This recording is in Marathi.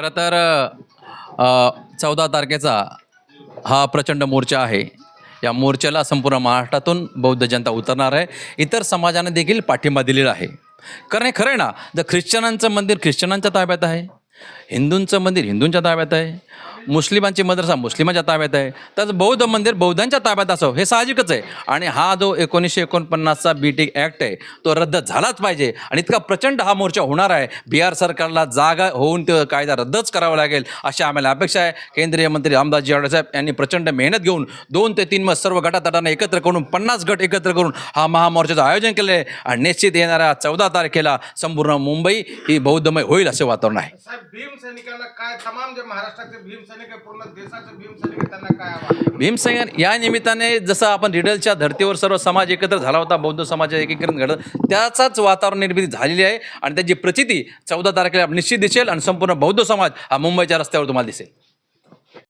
खरं तर 14 तारखेचा हा प्रचंड मोर्चा आहे. या मोर्चाला संपूर्ण महाराष्ट्रातून बौद्ध जनता उतरणार आहे. इतर समाजाने देखील पाठिंबा दिलेला आहे. कारण हे खरं आहे ना, जर ख्रिश्चनांचं मंदिर ख्रिश्चनांच्या ताब्यात आहे, हिंदूंचं मंदिर हिंदूंच्या ताब्यात आहे, मुस्लिमांची मदरसा मुस्लिमांच्या ताब्यात आहे, तर बौद्ध मंदिर बौद्धांच्या ताब्यात असावं हे साहजिकच आहे. आणि हा जो 1949चा BTEC ॲक्ट आहे तो रद्द झालाच पाहिजे. आणि इतका प्रचंड हा मोर्चा होणार आहे. बिहार सरकारला जागा होऊन तो कायदा रद्दच करावा लागेल अशी आम्हाला अपेक्षा आहे. केंद्रीय मंत्री रामदासजी आठवले साहेब यांनी प्रचंड मेहनत घेऊन 2 ते 3 सर्व गटातटांना एकत्र करून 50 गट एकत्र करून हा महामोर्चाचं आयोजन केलं आहे. आणि निश्चित येणाऱ्या 14 तारखेला संपूर्ण मुंबई ही बौद्धमय होईल असे वातावरण आहे. साहेब, भीम सैनिकांना काय, तमाम जे महाराष्ट्राचे भीम सैनिक आहे, पूर्ण देशाचे भीम सैनिक आहे, त्यांना काय आवाहन? भीमसैनिक या निमित्ताने जसं आपण रिडलच्या धर्तीवर सर्व समाज एकत्र झाला होता, बौद्ध समाज एकीकरण घडत, त्याचाच वातावरण निर्मिती झालेली आहे. आणि त्याची प्रचिती 14 तारखेला निश्चित दिसेल आणि संपूर्ण बौद्ध समाज हा मुंबईच्या रस्त्यावर तुम्हाला दिसेल.